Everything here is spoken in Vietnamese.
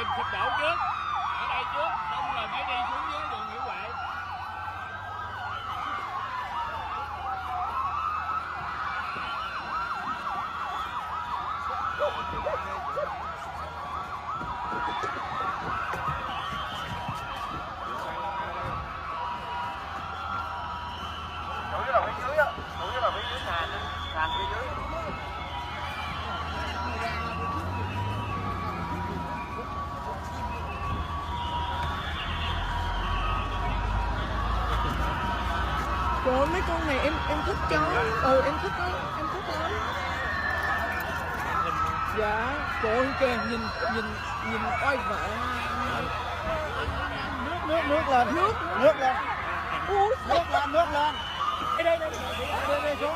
tìm sụp đổ trước. Ở đây trước, xong rồi mới đi xuống dưới đường Nguyễn Huệ. Chủ yếu là phía dưới á, chủ yếu là phía dưới sàn phía dưới. Trời ơi, mấy con này em thích chó. Em thích đó, em thích lắm. Dạ, trời ơi kìa, nhìn oai vệ. Nước lên, nước lên. Ui, Nước lên. Đây xuống.